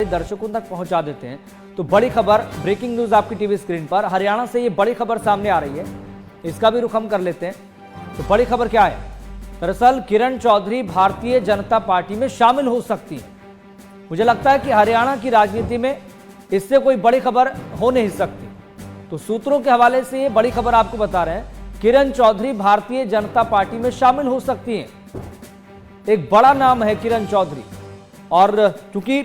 दर्शकों तक पहुंचा देते हैं। तो बड़ी खबर, ब्रेकिंग न्यूज आपकी टीवी स्क्रीन पर, हरियाणा से ये बड़ी खबर सामने आ रही है, इसका भी रुख हम कर लेते हैं। तो बड़ी खबर क्या है? दरअसल किरण चौधरी भारतीय जनता पार्टी में शामिल हो सकती है। मुझे लगता है कि हरियाणा की राजनीति में इससे कोई बड़ी खबर हो नहीं सकती। तो सूत्रों के हवाले से ये बड़ी खबर आपको बता रहे हैं, किरण चौधरी भारतीय जनता पार्टी में शामिल हो सकती हैं। एक बड़ा नाम है किरण चौधरी, और चूंकि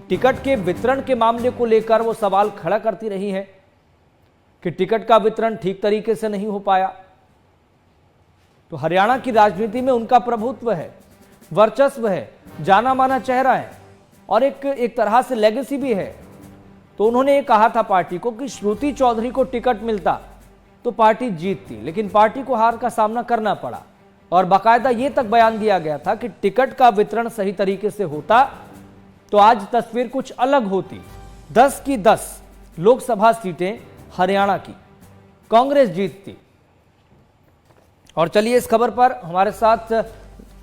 टिकट के वितरण के मामले को लेकर वो सवाल खड़ा करती रही है कि टिकट का वितरण ठीक तरीके से नहीं हो पाया। तो हरियाणा की राजनीति में उनका प्रभुत्व है, वर्चस्व है, जाना माना चेहरा है और एक तरह से लेगेसी भी है। तो उन्होंने ये कहा था पार्टी को कि श्रुति चौधरी को टिकट मिलता तो पार्टी जीतती, लेकिन पार्टी को हार का सामना करना पड़ा। और बाकायदा ये तक बयान दिया गया था कि टिकट का वितरण सही तरीके से होता तो आज तस्वीर कुछ अलग होती। 10 की 10 लोकसभा सीटें हरियाणा की कांग्रेस जीतती। और चलिए इस खबर पर हमारे साथ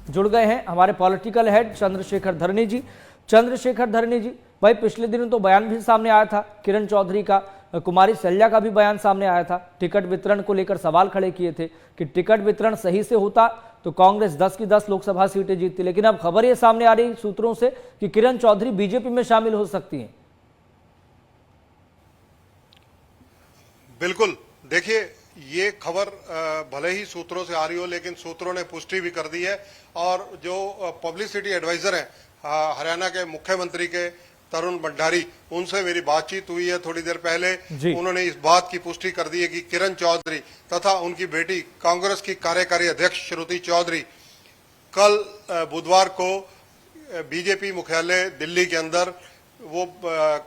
जुड़ गए हैं हमारे पॉलिटिकल हेड चंद्रशेखर धरनी जी। चंद्रशेखर धरनी जी, भाई पिछले दिनों तो बयान भी सामने आया था किरण चौधरी का, कुमारी शैलजा का भी बयान सामने आया था, टिकट वितरण को लेकर सवाल खड़े किए थे कि टिकट वितरण सही से होता तो कांग्रेस 10 की 10 लोकसभा सीटें जीतती। लेकिन अब खबर ये सामने आ रही सूत्रों से कि किरण चौधरी बीजेपी में शामिल हो सकती हैं। बिल्कुल, देखिए ये खबर भले ही सूत्रों से आ रही हो, लेकिन सूत्रों ने पुष्टि भी कर दी है। और जो पब्लिसिटी एडवाइजर हैं हरियाणा के मुख्यमंत्री के तरुण भंडारी, उनसे मेरी बातचीत हुई है थोड़ी देर पहले। उन्होंने इस बात की पुष्टि कर दी है कि किरण चौधरी तथा उनकी बेटी कांग्रेस की कार्यकारी अध्यक्ष श्रुति चौधरी कल बुधवार को बीजेपी मुख्यालय दिल्ली के अंदर वो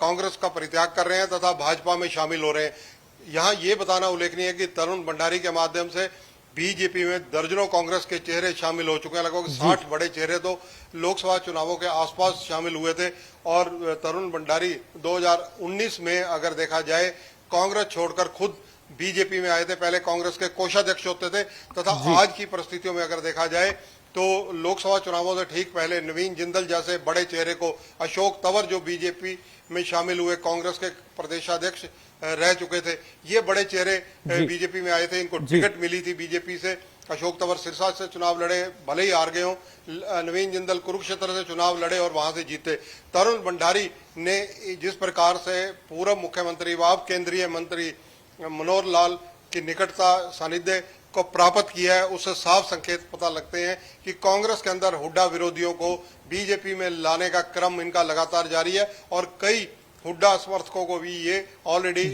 कांग्रेस का परित्याग कर रहे हैं तथा भाजपा में शामिल हो रहे हैं। यहाँ ये बताना उल्लेखनीय है कि तरुण भंडारी के माध्यम से बीजेपी में दर्जनों कांग्रेस के चेहरे शामिल हो चुके हैं। लगभग 60 बड़े चेहरे तो लोकसभा चुनावों के आसपास शामिल हुए थे। और तरुण भंडारी 2019 में अगर देखा जाए कांग्रेस छोड़कर खुद बीजेपी में आए थे। पहले कांग्रेस के कोषाध्यक्ष होते थे तथा आज की परिस्थितियों में अगर देखा जाए तो लोकसभा चुनावों से ठीक पहले नवीन जिंदल जैसे बड़े चेहरे को, अशोक तंवर जो बीजेपी में शामिल हुए, कांग्रेस के प्रदेशाध्यक्ष रह चुके थे, ये बड़े चेहरे बीजेपी में आए थे। इनको टिकट मिली थी बीजेपी से। अशोक तंवर सिरसा से चुनाव लड़े, भले ही हार गए हों। नवीन जिंदल कुरुक्षेत्र से चुनाव लड़े और वहां से जीते। तरुण भंडारी ने जिस प्रकार से पूर्व मुख्यमंत्री व केंद्रीय मंत्री मनोहर लाल की निकटता सानिध्य को प्राप्त किया है, उससे साफ संकेत पता लगते हैं कि कांग्रेस के अंदर हुड्डा विरोधियों को बीजेपी में लाने का क्रम इनका लगातार जारी है। और कई हुड्डा समर्थकों को भी ये ऑलरेडी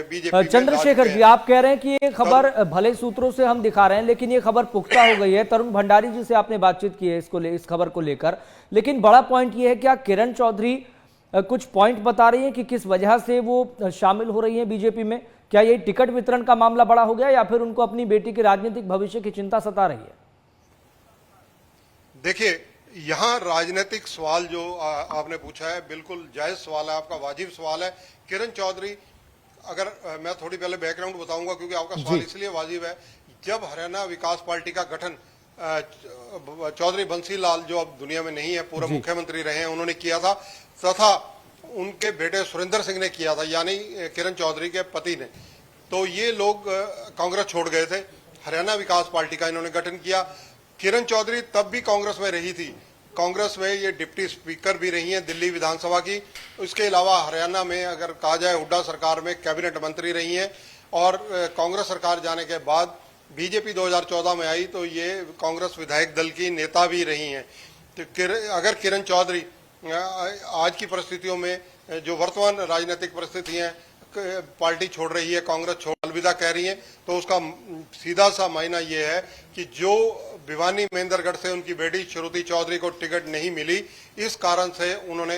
बीजेपी। चंद्रशेखर जी, आप कह रहे हैं कि ये खबर भले सूत्रों से हम दिखा रहे हैं, लेकिन ये खबर पुख्ता हो गई है। तरुण भंडारी जी से आपने बातचीत की है इस खबर को लेकर, लेकिन बड़ा पॉइंट ये है क्या किरण चौधरी कुछ पॉइंट बता रही है कि किस वजह से वो शामिल हो रही है बीजेपी में? क्या ये टिकट वितरण का मामला बड़ा हो गया या फिर उनको अपनी बेटी के राजनीतिक भविष्य की चिंता सता रही है? देखिए, यहाँ राजनीतिक सवाल जो आपने पूछा है बिल्कुल जायज सवाल है, आपका वाजिब सवाल है। किरण चौधरी, अगर मैं थोड़ी पहले बैकग्राउंड बताऊंगा क्योंकि आपका सवाल इसलिए वाजिब है। जब हरियाणा विकास पार्टी का गठन चौधरी बंसी लाल, जो अब दुनिया में नहीं है, पूर्व मुख्यमंत्री रहे हैं, उन्होंने किया था तथा उनके बेटे सुरेंद्र सिंह ने किया था, यानी किरण चौधरी के पति ने। तो ये लोग कांग्रेस छोड़ गए थे, हरियाणा विकास पार्टी का इन्होंने गठन किया। किरण चौधरी तब भी कांग्रेस में रही थी, कांग्रेस में ये डिप्टी स्पीकर भी रही हैं दिल्ली विधानसभा की। उसके अलावा हरियाणा में अगर कहा जाए हुड्डा सरकार में कैबिनेट मंत्री रही हैं। और कांग्रेस सरकार जाने के बाद बीजेपी 2014 में आई तो ये कांग्रेस विधायक दल की नेता भी रही हैं। तो अगर किरण चौधरी आज की परिस्थितियों में, जो वर्तमान राजनीतिक परिस्थिति है, पार्टी छोड़ रही है, कांग्रेस छोड़ अलविदा कह रही है, तो उसका सीधा सा मायना ये है कि जो भिवानी महेंद्रगढ़ से उनकी बेटी श्रुति चौधरी को टिकट नहीं मिली, इस कारण से उन्होंने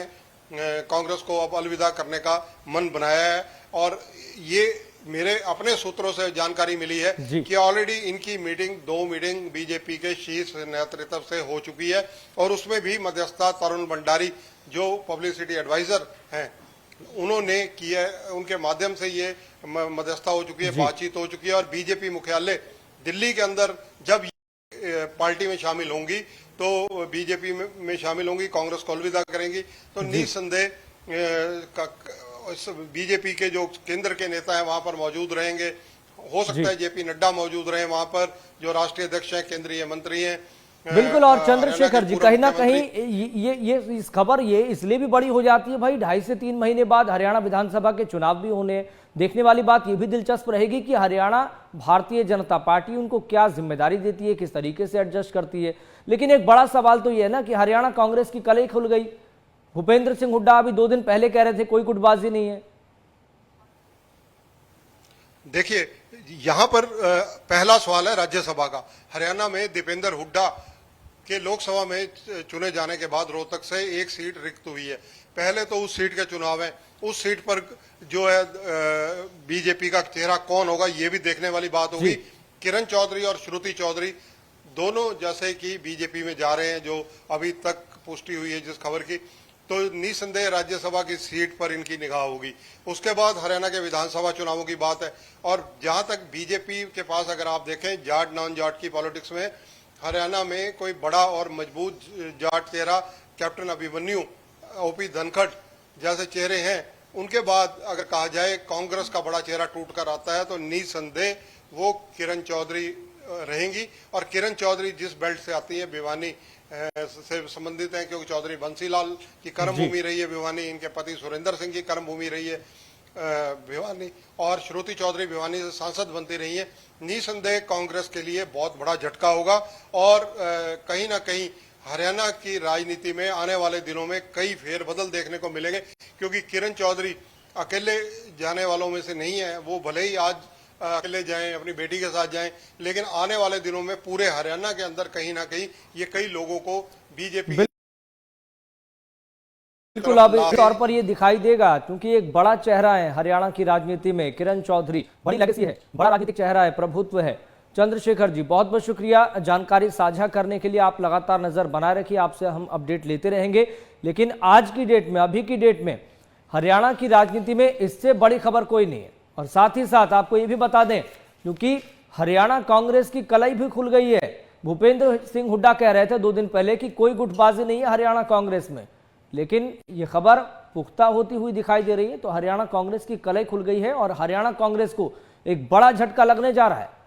कांग्रेस को अब अलविदा करने का मन बनाया है। और ये मेरे अपने सूत्रों से जानकारी मिली है कि ऑलरेडी इनकी दो मीटिंग बीजेपी के शीर्ष नेतृत्व से हो चुकी है। और उसमें भी मध्यस्थता तरुण भंडारी जो पब्लिसिटी एडवाइजर हैं उन्होंने किया, उनके माध्यम से ये मध्यस्थता हो चुकी है, बातचीत हो चुकी है। और बीजेपी मुख्यालय दिल्ली के अंदर जब पार्टी में शामिल होंगी तो बीजेपी में शामिल होंगी, कांग्रेस को अलविदा करेंगी, तो निसंदेह बीजेपी के जो केंद्र के नेता हैं वहां पर मौजूद रहेंगे। हो सकता है जेपी नड्डा मौजूद रहे वहां पर, जो राष्ट्रीय अध्यक्ष हैं, केंद्रीय मंत्री हैं। बिल्कुल। और हरियाणा चंद्रशेखर के जी, पूर्व कहीं ना मुख्यमंत्री कहीं ये इस खबर ये इसलिए भी बड़ी हो जाती है भाई, 2.5 से 3 महीने बाद हरियाणा विधानसभा के चुनाव भी होने। देखने वाली बात ये भी दिलचस्प रहेगी कि हरियाणा भारतीय जनता पार्टी उनको क्या जिम्मेदारी देती है, किस तरीके से एडजस्ट करती है। लेकिन एक बड़ा सवाल तो ये है ना कि हरियाणा कांग्रेस की कलई खुल गई। भूपेंद्र सिंह हुड्डा अभी 2 दिन पहले कह रहे थे कोई गुटबाजी नहीं है। देखिए, यहां पर पहला सवाल है राज्यसभा का। हरियाणा में दीपेंद्र हुड्डा के लोकसभा में चुने जाने के बाद रोहतक से एक सीट रिक्त हुई है। पहले तो उस सीट के चुनाव है, उस सीट पर जो है बीजेपी का चेहरा कौन होगा ये भी देखने वाली बात होगी। किरण चौधरी और श्रुति चौधरी दोनों जैसे कि बीजेपी में जा रहे हैं, जो अभी तक पुष्टि हुई है जिस खबर की, तो निसंदेह राज्यसभा की सीट पर इनकी निगाह होगी। उसके बाद हरियाणा के विधानसभा चुनावों की बात है। और जहां तक बीजेपी के पास अगर आप देखें जाट नॉन जाट की पॉलिटिक्स में, हरियाणा में कोई बड़ा और मजबूत जाट चेहरा कैप्टन अभिमन्यु, ओपी धनखड़ जैसे चेहरे हैं। उनके बाद अगर कहा जाए कांग्रेस का बड़ा चेहरा टूट कर आता है तो निसंदेह वो किरण चौधरी रहेंगी। और किरण चौधरी जिस बेल्ट से आती है, भिवानी से संबंधित हैं, क्योंकि चौधरी बंसीलाल की कर्मभूमि रही है भिवानी, इनके पति सुरेंद्र सिंह की कर्मभूमि रही है भिवानी, और श्रुति चौधरी भिवानी से सांसद बनती रही है। निसंदेह कांग्रेस के लिए बहुत बड़ा झटका होगा। और कहीं ना कहीं हरियाणा की राजनीति में आने वाले दिनों में कई फेरबदल देखने को मिलेंगे, क्योंकि किरण चौधरी अकेले जाने वालों में से नहीं है। वो भले ही आज अकेले जाएं, अपनी बेटी के साथ जाएं, लेकिन आने वाले दिनों में पूरे हरियाणा के अंदर कहीं ना कहीं ये कई लोगों को बीजेपी बिल्कुल अब इस तौर पर ये दिखाई देगा, क्योंकि एक बड़ा चेहरा है हरियाणा की राजनीति में। किरण चौधरी बड़ी लेगेसी है, बड़ा राजनीतिक चेहरा है, प्रभुत्व है। चंद्रशेखर जी, बहुत बहुत शुक्रिया जानकारी साझा करने के लिए। आप लगातार नजर बनाए रखिए, आपसे हम अपडेट लेते रहेंगे। लेकिन आज की डेट में, अभी की डेट में हरियाणा की राजनीति में इससे बड़ी खबर कोई नहीं है। और साथ ही साथ आपको ये भी बता दें, क्योंकि हरियाणा कांग्रेस की कलई भी खुल गई है। भूपेंद्र सिंह हुड्डा कह रहे थे 2 दिन पहले कि कोई गुटबाजी नहीं है हरियाणा कांग्रेस में, लेकिन ये खबर पुख्ता होती हुई दिखाई दे रही है। तो हरियाणा कांग्रेस की कलई खुल गई है और हरियाणा कांग्रेस को एक बड़ा झटका लगने जा रहा है।